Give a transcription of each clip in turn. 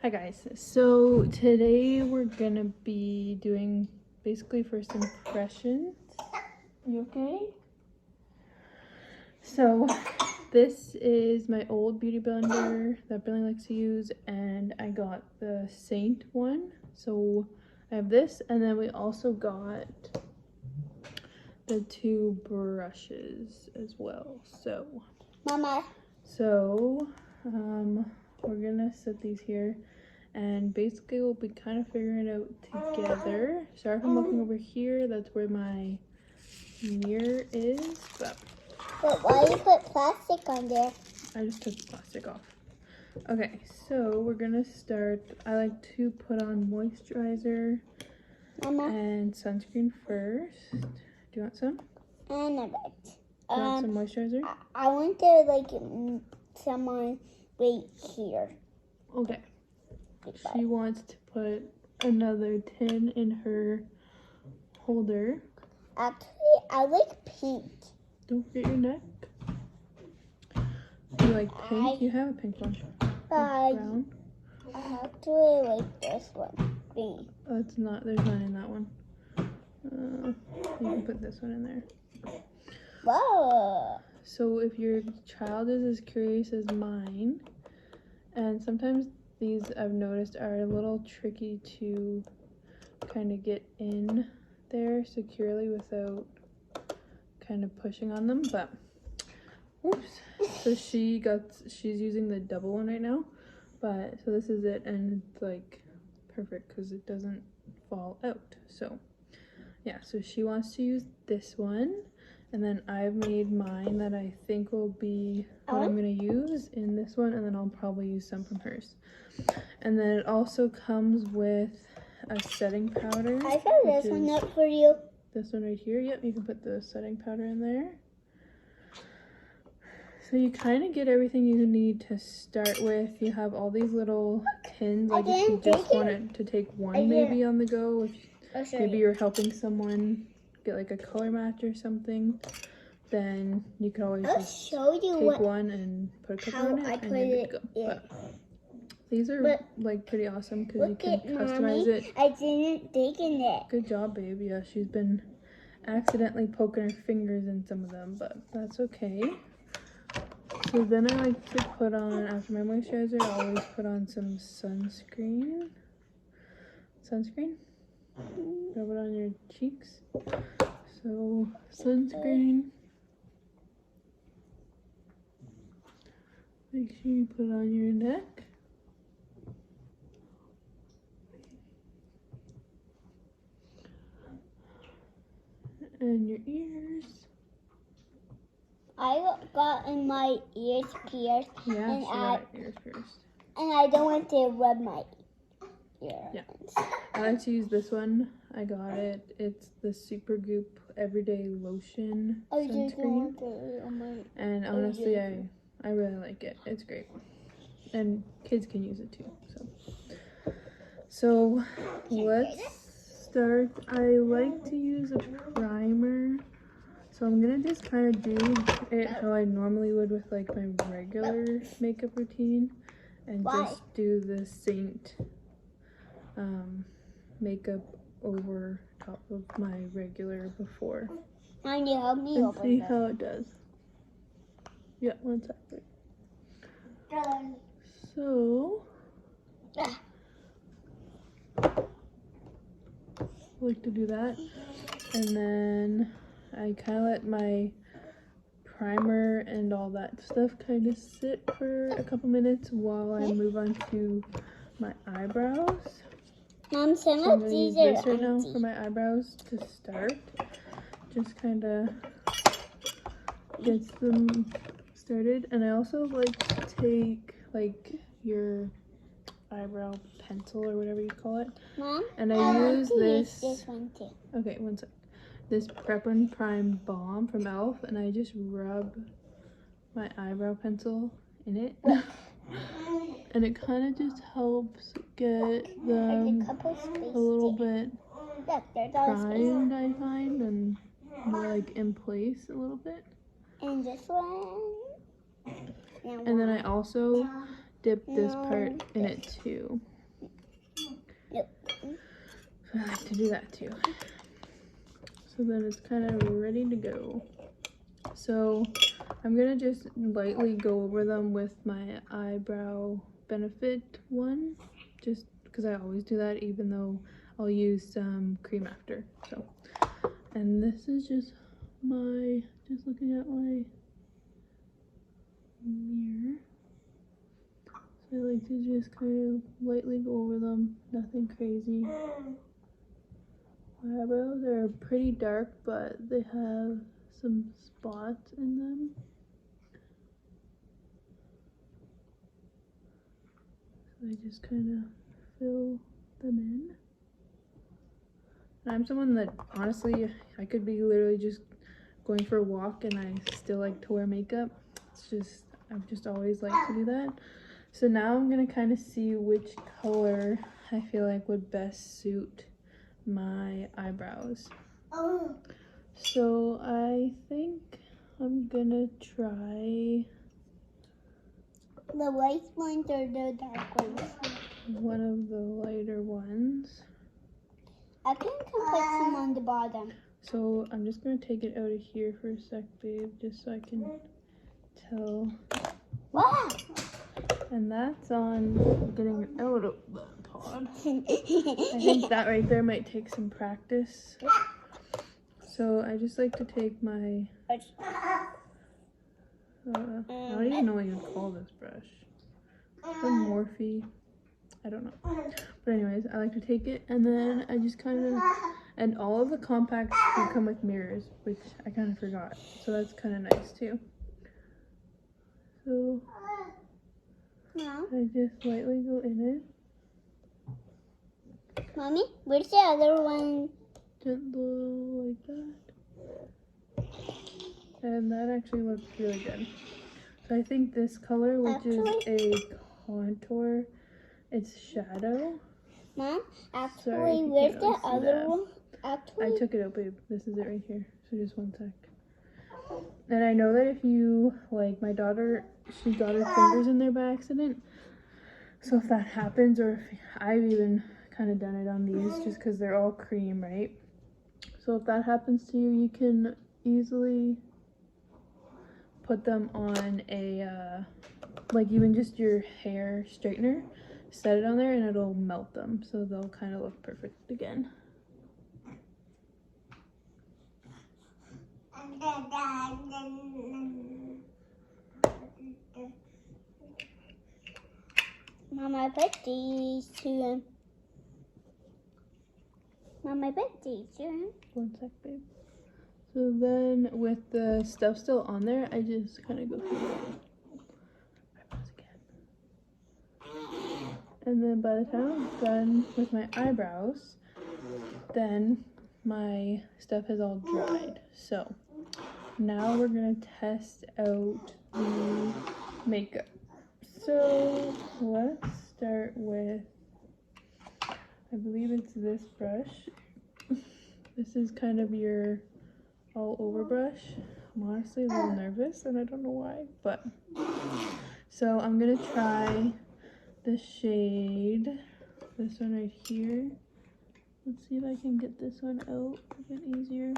Hi guys, so today we're gonna be doing basically first impressions. You okay? So this is my old beauty blender that Billy likes to use, and I got the Seint one. So I have this, and then we also got the two brushes as well. So Mama. We're gonna set these here, and basically we'll be kind of figuring it out together. Sorry if I'm looking over here, that's where my mirror is, but why you put plastic on there? I just took the plastic off. Okay, so we're gonna start. I like to put on moisturizer Mama. and sunscreen first. Do you want some? And a bit. Do you want some moisturizer? I want to someone wait here. Okay. She wants to put another tin in her holder. Actually, I like pink. Don't forget your neck. You like pink? You have a pink one. Brown. I actually like this one. Green. There's none in that one. You can put this one in there. Whoa. So if your child is as curious as mine, and sometimes these I've noticed are a little tricky to kind of get in there securely without kind of pushing on them, but oops. So she's using the double one right now, but so this is it, and it's like perfect because it doesn't fall out. So yeah, so she wants to use this one, and then I've made mine that I think will be what I'm going to use in this one, and then I'll probably use some from hers. And then it also comes with a setting powder. I found this one up for you. This one right here. Yep, you can put the setting powder in there. So you kind of get everything you need to start with. You have all these little tins, like if you just wanted to take one maybe on the go, if maybe you're helping someone get like a color match or something, then you can always just take one and put a couple in it and you're good to go. But these are like pretty awesome because you can customize it. I didn't dig in it. Good job, babe. Yeah, she's been accidentally poking her fingers in some of them, but that's okay. So then I like to put on, after my moisturizer, I always put on some sunscreen. Rub it on your cheeks. So sunscreen. Make sure you put it on your neck. And your ears. I got in my ears pierced. Yeah, she got ears pierced. And I don't want to rub my ears. Yeah. I like to use this one. I got it. It's the Supergoop Everyday Lotion sunscreen. And honestly, I really like it. It's great. And kids can use it too. So let's start. I like to use a primer. So I'm gonna just kind of do it how I normally would with like my regular makeup routine, and just do the Seint makeup over top of my regular before. And you help me and see how it does. Yeah, 1 second. So I like to do that, and then I kind of let my primer and all that stuff kind of sit for a couple minutes while I move on to my eyebrows. Mom, some of these are this right now for my eyebrows to start. Just kind of gets them started. And I also like to take like your eyebrow pencil or whatever you call it. Mom, and I use this one too. Okay, 1 sec. This Prep and Prime Balm from e.l.f. and I just rub my eyebrow pencil in it. And it kind of just helps get them a little bit primed, I find, and more like in place a little bit. And this one. And then I also dip this part in it too. to do that too. So then it's kind of ready to go. So I'm gonna just lightly go over them with my eyebrow benefit one, just because I always do that, even though I'll use some cream after. So, and this is just looking at my mirror. So I like to just kind of lightly go over them, nothing crazy. My eyebrows are pretty dark, but they have some spots in them. So I just kind of fill them in. And I'm someone that, honestly, I could be literally just going for a walk and I still like to wear makeup. It's just, I've just always liked to do that. So now I'm gonna kind of see which color I feel like would best suit my eyebrows. So I think I'm gonna try the light ones or the dark ones? one of the lighter ones. I think I can put some on the bottom. So I'm just gonna take it out of here for a sec, babe, just so I can tell. Wow! And that's on getting out of the pod. I think that right there might take some practice. So I just like to take my, I don't even know what you would call this brush. Some Morphe, I don't know. But anyways, I like to take it and then I just kind of, and all of the compacts do come with mirrors, which I kind of forgot. So that's kind of nice too. So I just lightly go in it. Mommy, where's the other one? Gentle like that. And that actually looks really good. So I think this color, which is a contour, it's shadow. Mom, Sorry actually, if you where's can't the really see other that. one? Actually, I took it out, babe. This is it right here. So just one sec. And I know that if you, like my daughter, she got her fingers in there by accident. So if that happens, or if I've even kind of done it on these just because they're all cream, right? So if that happens to you, you can easily put them on a, like even just your hair straightener, set it on there and it'll melt them. So they'll kind of look perfect again. Mom, I put these two in. Mom, I put these two in. One sec, babe. So then with the stuff still on there, I just kind of go through the eyebrows again. And then by the time I'm done with my eyebrows, then my stuff has all dried. So now we're gonna test out the makeup. So let's start with, I believe it's this brush. This is kind of your all over brush. I'm honestly a little nervous and I don't know why, but so I'm gonna try the shade, this one right here. Let's see if I can get this one out a bit easier.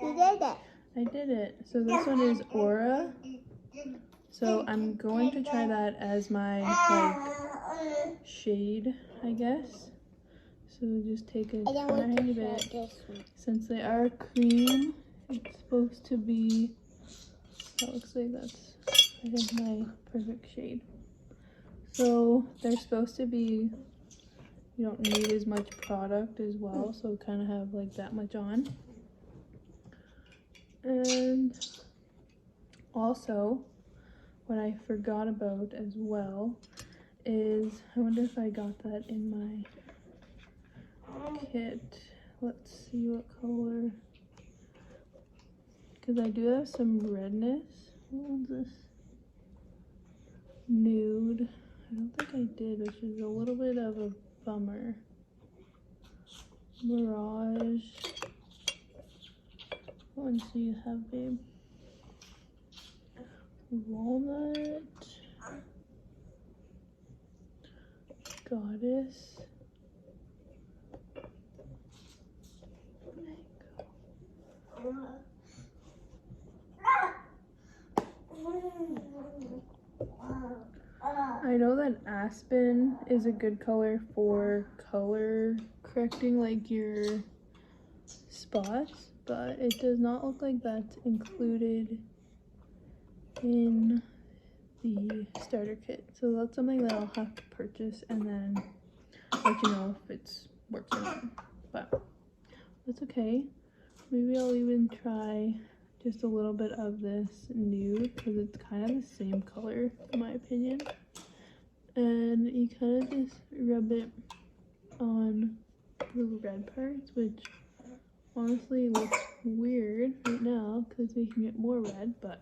You did it. I did it. So this one is Aura. So I'm going to try that as my like shade, I guess. So just take a tiny bit. Since they are cream, it's supposed to be, that looks like that's, I think, my perfect shade. So they're supposed to be, you don't need as much product as well, so kind of have like that much on. And also, what I forgot about as well is, I wonder if I got that in my kit. Let's see what color, because I do have some redness. What one's this? Nude. I don't think I did, which is a little bit of a bummer. Mirage. What ones do you have, babe? Walnut. Goddess. I know that Aspen is a good color for color correcting like your spots, but it does not look like that's included in the starter kit. So that's something that I'll have to purchase and then let you know if it's works or not. But that's okay. Maybe I'll even try just a little bit of this nude because it's kind of the same color in my opinion. And you kind of just rub it on the red parts, which honestly looks weird right now because we can get more red, but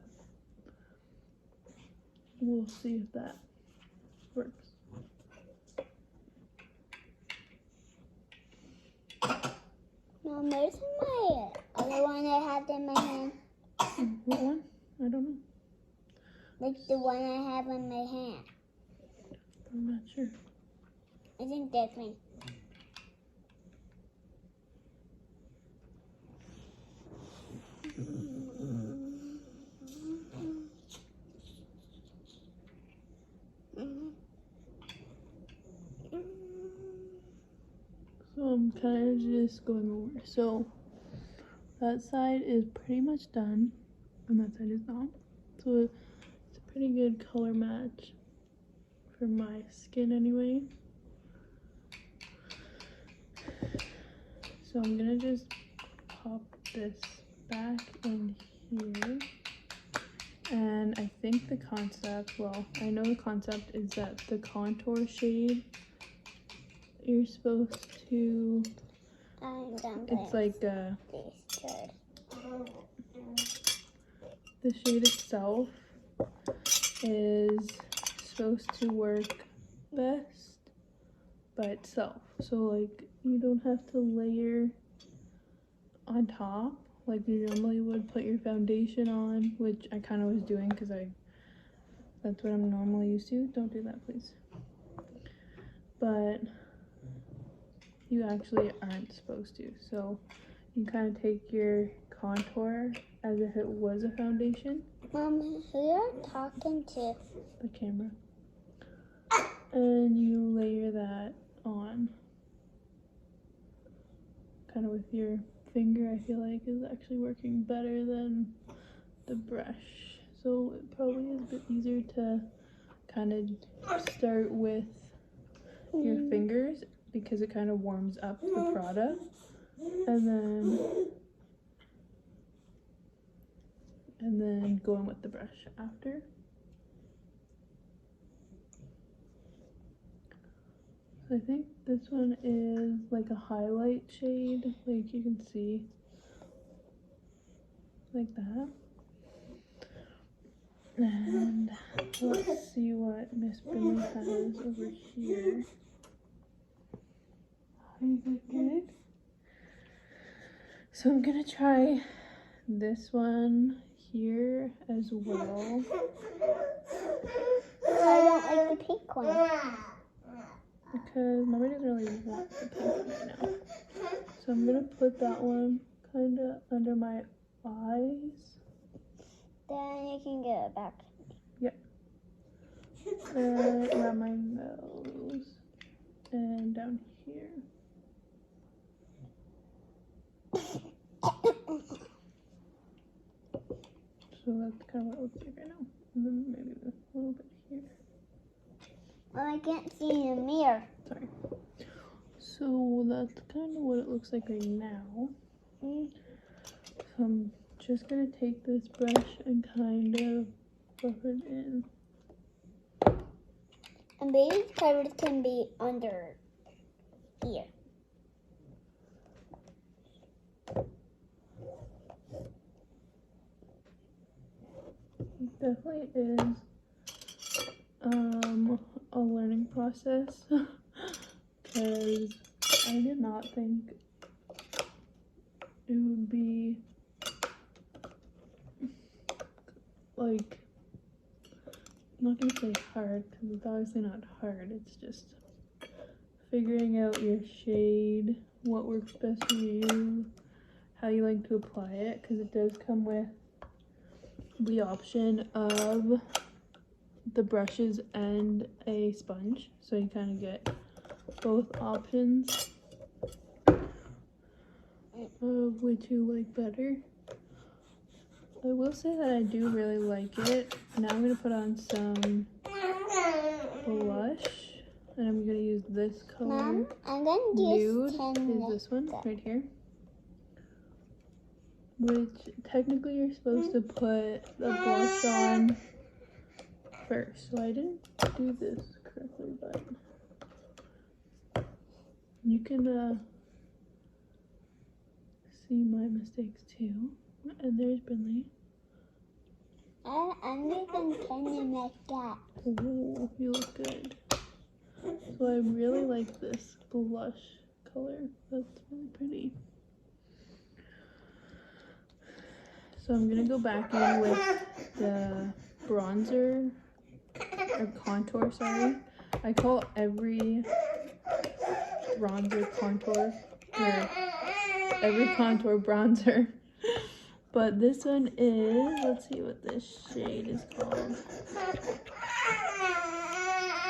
we'll see if that works. Mom, where's my other one I had in my hand? What one? I don't know. Like the one I have in my hand. I'm not sure. I think this one. So I'm kind of just going over. So that side is pretty much done, and that side is not. So it's a pretty good color match for my skin anyway. So I'm gonna just pop this back in here. And I think the concept, well, I know the concept is that the contour shade you're supposed to, it's like the shade itself is supposed to work best by itself. So like you don't have to layer on top like you normally would put your foundation on, which I kind of was doing because that's what I'm normally used to. Don't do that, please. But you actually aren't supposed to. So you kind of take your contour as if it was a foundation. Mom, who are you talking to? The camera. And you layer that on. Kind of with your finger, I feel like is actually working better than the brush. So it probably is a bit easier to kind of start with your fingers because it kind of warms up the product, and then going with the brush after. So I think this one is like a highlight shade, like you can see, like that. And let's see what Miss Billy has over here. Is it good? So I'm gonna try this one here as well. I don't like the pink one. Because mommy doesn't really want the pink one right now. So I'm gonna put that one kind of under my eyes. Then you can get it back. Yep. And around my nose. And down here. So that's kind of what it looks like right now. And then maybe a little bit here. Well, I can't see in the mirror. Sorry. So that's kind of what it looks like right now. So I'm just gonna take this brush and kind of buff it in. And baby colors can be under here. It definitely is a learning process because I did not think it would be like, I'm not gonna say hard because it's obviously not hard, it's just figuring out your shade, what works best for you, how you like to apply it, because it does come with the option of the brushes and a sponge, so you kind of get both options of which you like better. I will say that I do really like it. Now I'm going to put on some blush, and I'm going to use this color. Mom, I'm going to Nude use is this one right here, which technically you're supposed to put the blush on first, so I didn't do this correctly, but you can see my mistakes too. And there's Brinley. I'm using pen like that. Oh, you look good. So I really like this blush color. That's really pretty. So I'm gonna go back in with the bronzer, or contour, sorry. I call every bronzer contour, or every contour bronzer. But this one is, let's see what this shade is called.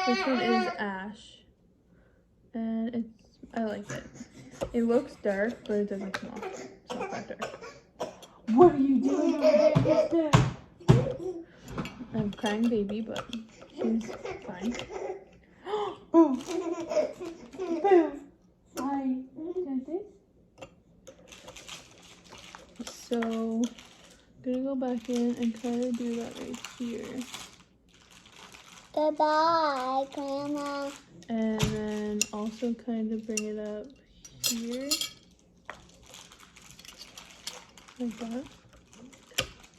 This one is Ash. And I like it. It looks dark, but it doesn't come off. It's not that dark. What are you doing over there? I'm crying baby, but she's fine. Boom! Boom! Hi. Did this? So, I'm gonna go back in and kind of do that right here. Goodbye, Grandma. And then also kind of bring it up here. Like that.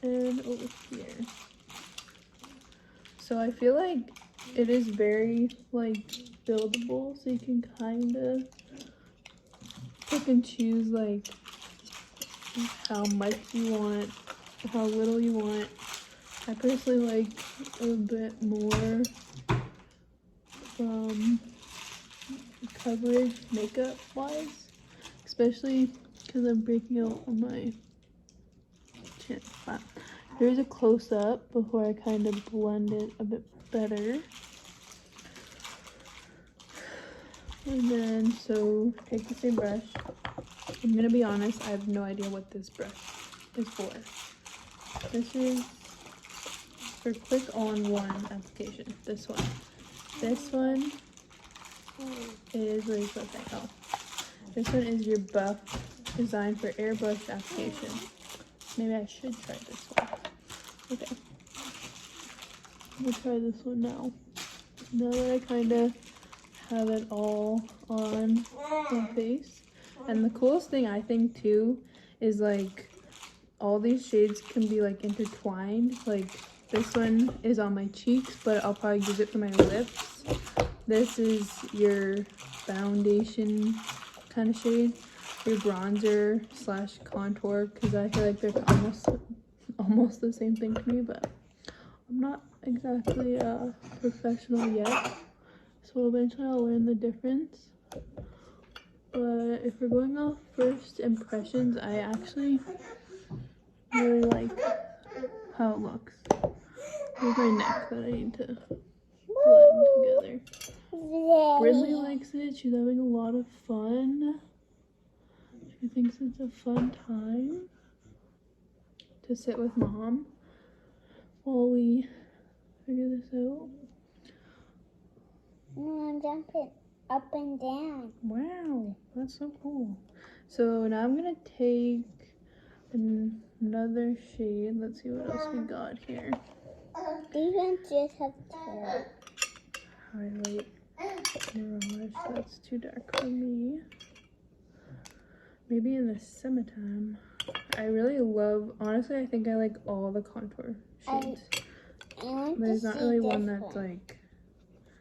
And over here. So I feel like it is very, like, buildable. So you can kind of pick and choose, like, how much you want, how little you want. I personally like a bit more coverage makeup wise, especially because I'm breaking out on my chin. But here's a close up before I kind of blend it a bit better. And then, so take the same brush. I'm gonna be honest, I have no idea what this brush is for. This is for quick all-in-one application. This one. This one is, where is the thing? Oh. This one is your buff, designed for airbrush application. Maybe I should try this one. Okay. We'll try this one now. Now that I kind of have it all on my face. And the coolest thing I think too is like all these shades can be like intertwined. Like this one is on my cheeks, but I'll probably use it for my lips. This is your foundation kind of shade, your bronzer slash contour, because I feel like they're almost the same thing to me, but I'm not exactly a professional yet, so eventually I'll learn the difference. But if we're going off first impressions, I actually really like how it looks. Here's my neck that I need to blend together. Brinley likes it. She's having a lot of fun. She thinks it's a fun time to sit with Mom while we figure this out. I'm jumping up and down. Wow, that's so cool. So now I'm gonna take another shade. Let's see what else we got here. You can just have to Highlight Mirage. That's too dark for me. Maybe in the summertime. I really love, honestly, I think I like all the contour shades. There's not really one that's like,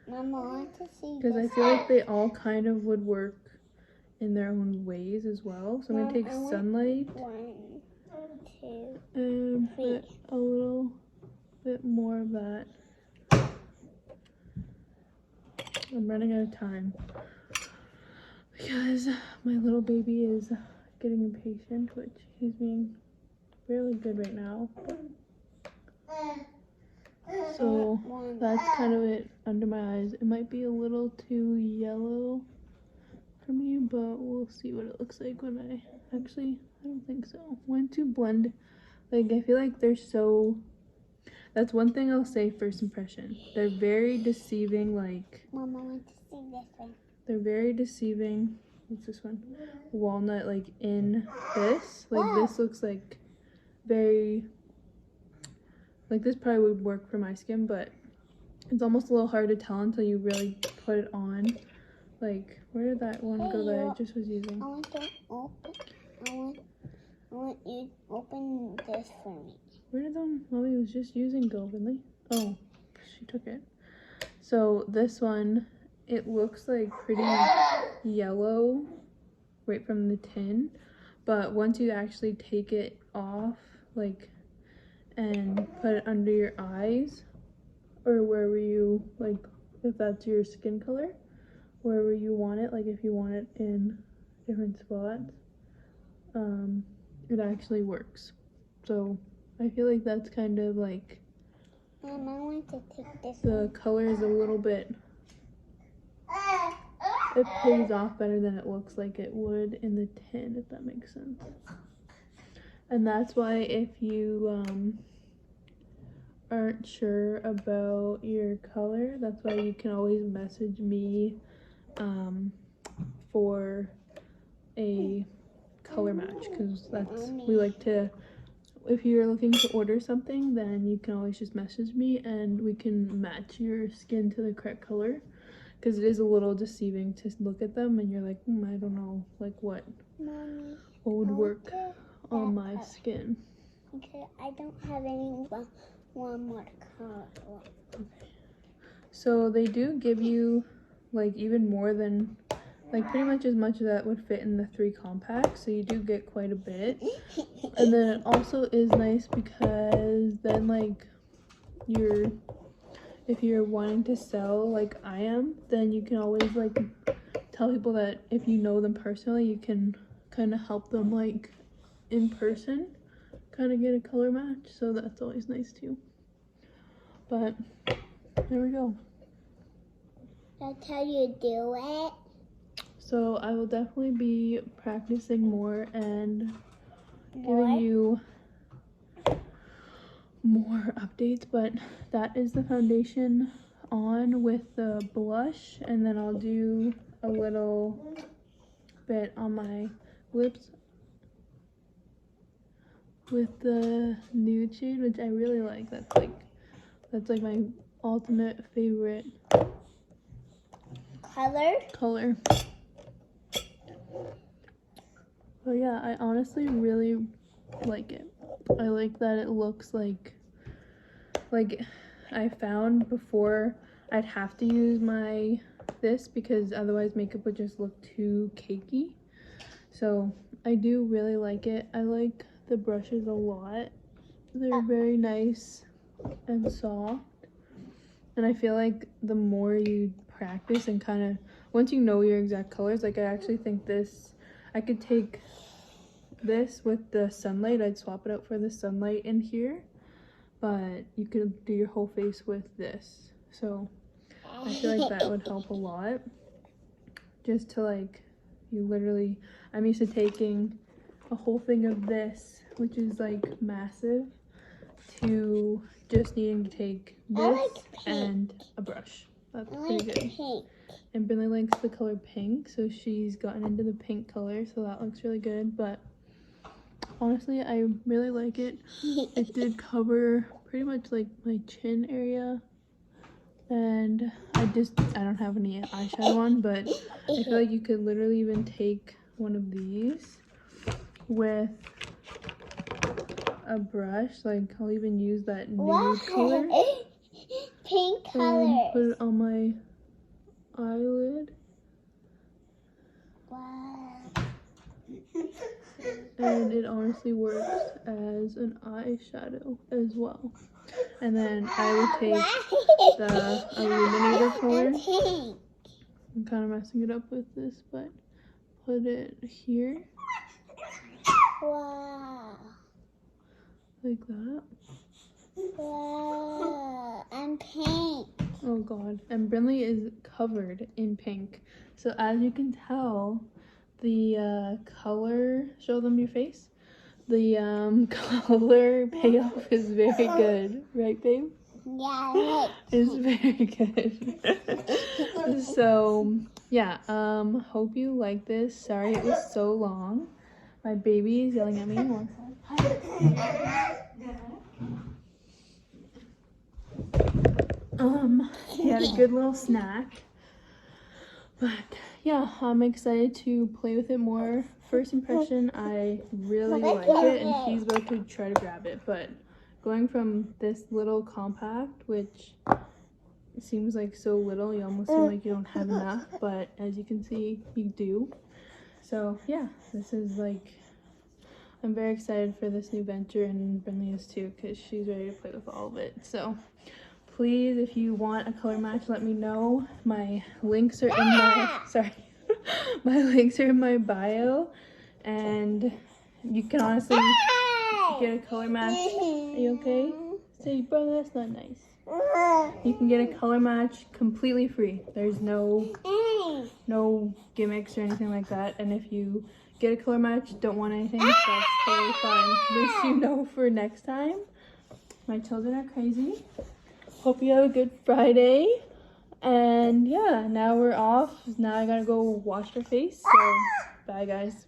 Mama, I want to see because I feel like they all kind of would work in their own ways as well. So I'm going to take Sunlight 1, 2, and put a little bit more of that. I'm running out of time. because my little baby is getting impatient, which he's being really good right now. So that's kind of it under my eyes. It might be a little too yellow for me, but we'll see what it looks like when I don't think so. When to blend, like I feel like they're so, that's one thing I'll say first impression. They're very deceiving, like Mama wants to see this one. they're very deceiving. What's this one? Walnut, like in this. Like this looks like very, like this probably would work for my skin, but it's almost a little hard to tell until you really put it on. Like, where did that one go that I just was using? I want to open. I want you to open this for me. Where did the mommy was just using go, Vinley? Oh, she took it. So this one, it looks like pretty yellow right from the tin, but once you actually take it off, like, and put it under your eyes, or wherever you, like, if that's your skin color, wherever you want it, like if you want it in different spots, it actually works. So I feel like that's kind of like, Mom, I want to take this the one. color is a little bit, it pays off better than it looks like it would in the tin, if that makes sense. And that's why if you aren't sure about your color, that's why you can always message me for a color match, because that's, we like to, if you're looking to order something, then you can always just message me and we can match your skin to the correct color, because it is a little deceiving to look at them and you're like, I don't know, like what would work on my skin. Okay, I don't have any one more color. Okay. So they do give you like even more than, like pretty much as much as that would fit in the 3 compacts, so you do get quite a bit. And then it also is nice because then like if you're wanting to sell like I am, then you can always like tell people that if you know them personally, you can kind of help them like in person kind of get a color match, so that's always nice too. But there we go. That's how you do it. So I will definitely be practicing more and giving you more updates, but that is the foundation on with the blush, and then I'll do a little bit on my lips with the nude shade, which I really like. That's like my ultimate favorite color. But yeah, I honestly really like it. I like that it looks like I found before I'd have to use this because otherwise makeup would just look too cakey. So I do really like it. I like the brushes a lot. They're very nice and soft. And I feel like the more you practice and kind of, once you know your exact colors, like I actually think this, I could take this with the sunlight, I'd swap it out for the sunlight in here, but you could do your whole face with this. So I feel like that would help a lot. Just to like, you literally, I'm used to taking a whole thing of this, which is like massive, to just needing to take this and a brush. That's pretty good. Pink. And Brinley likes the color pink, so she's gotten into the pink color, so that looks really good. But honestly, I really like it. It did cover pretty much like my chin area, and I don't have any eyeshadow on, but I feel like you could literally even take one of these with a brush. Like I'll even use that nude color, Pink and color. put it on my eyelid. Wow. And it honestly works as an eyeshadow as well. And then I would take the illuminator color. I'm kind of messing it up with this, but put it here. Wow. Like that. Wow. And pink. Oh god. And Brinley is covered in pink. So as you can tell, the color, show them your face. The color payoff is very good. Right, babe? Yeah, look. It's very good. So yeah, hope you like this. Sorry it was so long. My baby is yelling at me. One second. He had a good little snack. But yeah, I'm excited to play with it more. First impression, I really like it, and he's about to try to grab it. But going from this little compact, which seems like so little, you almost seem like you don't have enough, but as you can see, you do. So yeah, this is like, I'm very excited for this new venture, and Brinley is too, because she's ready to play with all of it. So please, if you want a color match, let me know. My links are in my, sorry, my links are in my bio, and you can honestly get a color match. Are you okay? Say, brother, that's not nice. You can get a color match completely free. There's no gimmicks or anything like that. And if you get a color match, don't want anything, that's totally fine. At least you know for next time. My children are crazy. Hope you have a good Friday. And yeah, now we're off. Now I gotta go wash her face. So bye guys.